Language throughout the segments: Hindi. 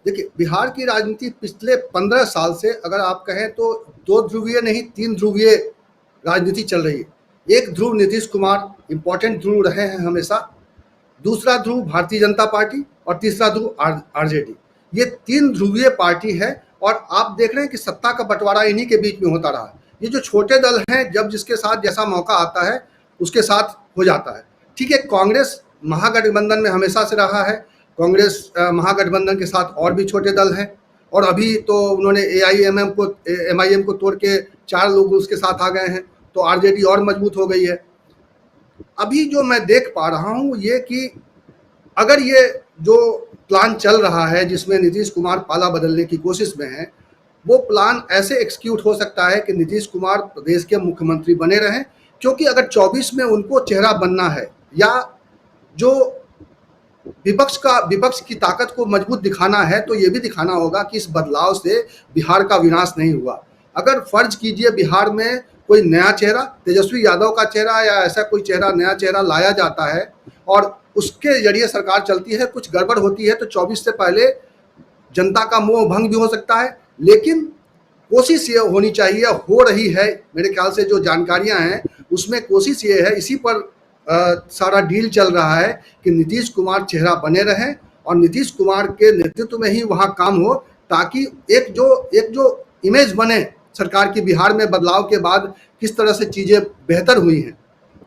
देखिए, बिहार की राजनीति पिछले 15 साल से अगर आप कहें तो दो ध्रुवीय नहीं, तीन ध्रुवीय राजनीति चल रही है। एक ध्रुव नीतीश कुमार इंपॉर्टेंट ध्रुव रहे हैं हमेशा, दूसरा ध्रुव भारतीय जनता पार्टी और तीसरा ध्रुव आरजेडी। ये तीन ध्रुवीय पार्टी है और आप देख रहे हैं कि सत्ता का बंटवारा इन्हीं के बीच में होता रहा है। ये जो छोटे दल हैं, जब जिसके साथ जैसा मौका आता है उसके साथ हो जाता है। ठीक है, कांग्रेस महागठबंधन में हमेशा से रहा है। कांग्रेस महागठबंधन के साथ और भी छोटे दल हैं और अभी तो उन्होंने एमआईएम को तोड़ के 4 लोग उसके साथ आ गए हैं, तो आरजेडी और मजबूत हो गई है। अभी जो मैं देख पा रहा हूँ ये कि अगर ये जो प्लान चल रहा है जिसमें नीतीश कुमार पाला बदलने की कोशिश में है, वो प्लान ऐसे एग्जीक्यूट हो सकता है कि नीतीश कुमार प्रदेश के मुख्यमंत्री बने रहें, क्योंकि अगर 24 में उनको चेहरा बनना है या जो विपक्ष की ताकत को मजबूत दिखाना है, तो ये भी दिखाना होगा कि इस बदलाव से बिहार का विनाश नहीं हुआ। अगर फर्ज कीजिए बिहार में कोई नया चेहरा, तेजस्वी यादव का चेहरा या ऐसा कोई चेहरा, नया चेहरा लाया जाता है और उसके जरिए सरकार चलती है, कुछ गड़बड़ होती है तो 24 से पहले जनता का मोह भंग भी हो सकता है। लेकिन कोशिश ये होनी चाहिए, हो रही है मेरे ख्याल से, जो जानकारियां हैं उसमें कोशिश ये है, इसी पर सारा डील चल रहा है कि नीतीश कुमार चेहरा बने रहें और नीतीश कुमार के नेतृत्व में ही वहाँ काम हो, ताकि एक जो इमेज बने सरकार की बिहार में बदलाव के बाद, किस तरह से चीज़ें बेहतर हुई हैं,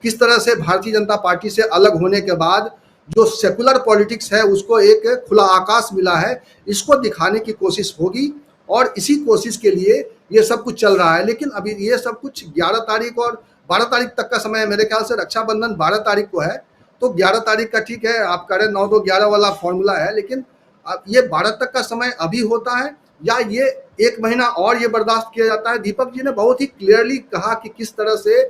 किस तरह से भारतीय जनता पार्टी से अलग होने के बाद जो सेकुलर पॉलिटिक्स है उसको एक खुला आकाश मिला है, इसको दिखाने की कोशिश होगी और इसी कोशिश के लिए ये सब कुछ चल रहा है। लेकिन अभी ये सब कुछ 11 तारीख और 12 तारीख तक का समय है। मेरे ख्याल से रक्षाबंधन 12 तारीख को है, तो 11 तारीख का ठीक है, आप करें 9-2-11 वाला फॉर्मूला है, लेकिन अब ये 12 तक का समय अभी होता है या ये 1 महीना और ये बर्दाश्त किया जाता है। दीपक जी ने बहुत ही क्लियरली कहा कि किस तरह से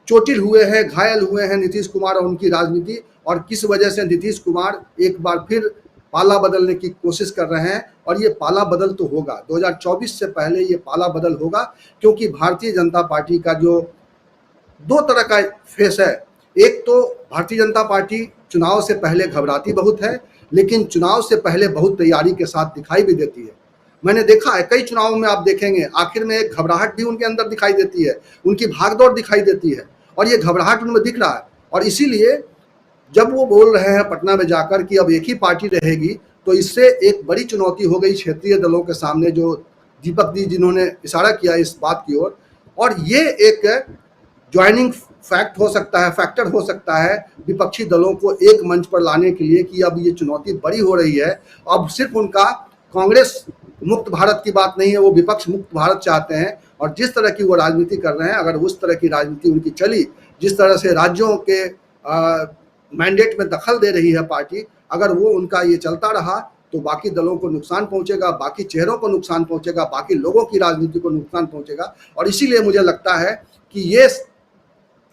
चोटिल हुए हैं, घायल हुए हैं नीतीश कुमार और उनकी राजनीति, और किस वजह से नीतीश कुमार एक बार फिर पाला बदलने की कोशिश कर रहे हैं। और ये पाला बदल तो होगा, 2024 से पहले ये पाला बदल होगा, क्योंकि भारतीय जनता पार्टी का जो 2 तरह का फेस है। एक तो भारतीय जनता पार्टी चुनाव से पहले घबराती बहुत है, लेकिन चुनाव से पहले बहुत तैयारी के साथ दिखाई भी देती है। मैंने देखा है कई चुनावों में, आप देखेंगे आखिर में एक घबराहट भी उनके अंदर दिखाई देती है, उनकी भागदौड़ दिखाई देती है, और ये घबराहट उनमें दिख रहा है। और इसीलिए जब वो बोल रहे हैं पटना में जाकर कि अब एक ही पार्टी रहेगी, तो इससे एक बड़ी चुनौती हो गई क्षेत्रीय दलों के सामने, जो दीपक जी जिन्होंने इशारा किया इस बात की ओर। और ये एक ज्वाइनिंग फैक्टर हो सकता है विपक्षी दलों को एक मंच पर लाने के लिए कि अब ये चुनौती बड़ी हो रही है। अब सिर्फ उनका कांग्रेस मुक्त भारत की बात नहीं है, वो विपक्ष मुक्त भारत चाहते हैं। और जिस तरह की वो राजनीति कर रहे हैं, अगर उस तरह की राजनीति उनकी चली, जिस तरह से राज्यों के मैंडेट में दखल दे रही है पार्टी, अगर वो उनका ये चलता रहा तो बाकी दलों को नुकसान पहुंचेगा, बाकी चेहरों को नुकसान पहुंचेगा, बाकी लोगों की राजनीति को नुकसान पहुंचेगा। और इसीलिए मुझे लगता है कि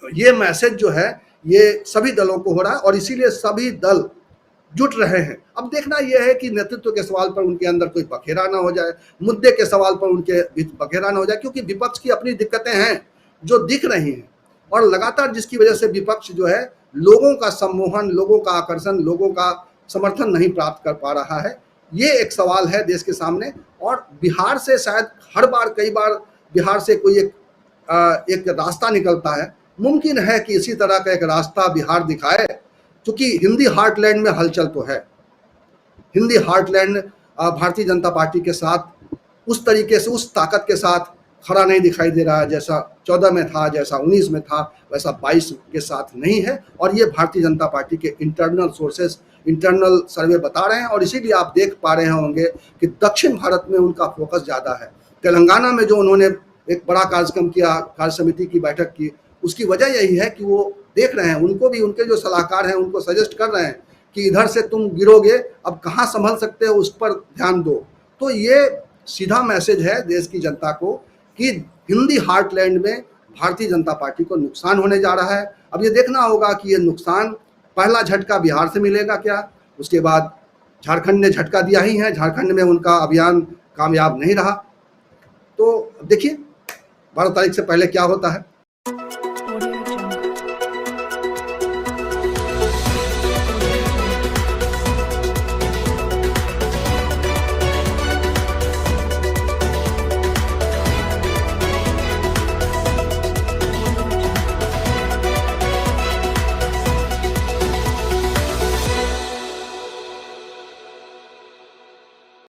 ये मैसेज जो है ये सभी दलों को हो रहा है और इसीलिए सभी दल जुट रहे हैं। अब देखना यह है कि नेतृत्व के सवाल पर उनके अंदर कोई बखेरा ना हो जाए, मुद्दे के सवाल पर उनके बखेरा ना हो जाए, क्योंकि विपक्ष की अपनी दिक्कतें हैं जो दिख रही हैं, और लगातार जिसकी वजह से विपक्ष जो है लोगों का सम्मोहन, लोगों का आकर्षण, लोगों का समर्थन नहीं प्राप्त कर पा रहा है। ये एक सवाल है देश के सामने। और बिहार से शायद कई बार बिहार से कोई एक रास्ता निकलता है। मुमकिन है कि इसी तरह का एक रास्ता बिहार दिखाए, क्योंकि हिंदी हार्टलैंड में हलचल तो है। हिंदी हार्टलैंड भारतीय जनता पार्टी के साथ उस तरीके से, उस ताकत के साथ खड़ा नहीं दिखाई दे रहा है, जैसा 14 में था, जैसा 19 में था, वैसा 22 के साथ नहीं है। और ये भारतीय जनता पार्टी के इंटरनल सोर्सेस, इंटरनल सर्वे बता रहे हैं। और इसीलिए आप देख पा रहे होंगे कि दक्षिण भारत में उनका फोकस ज़्यादा है। तेलंगाना में जो उन्होंने एक बड़ा कार्यक्रम किया, कार्य समिति की बैठक की, उसकी वजह यही है कि वो देख रहे हैं, उनको भी उनके जो सलाहकार हैं उनको सजेस्ट कर रहे हैं कि इधर से तुम गिरोगे, अब कहाँ संभल सकते हो उस पर ध्यान दो। तो ये सीधा मैसेज है देश की जनता को कि हिंदी हार्टलैंड में भारतीय जनता पार्टी को नुकसान होने जा रहा है। अब ये देखना होगा कि ये नुकसान, पहला झटका बिहार से मिलेगा क्या, उसके बाद झारखंड ने झटका दिया ही है, झारखंड में उनका अभियान कामयाब नहीं रहा। तो देखिए 12 तारीख से पहले क्या होता है।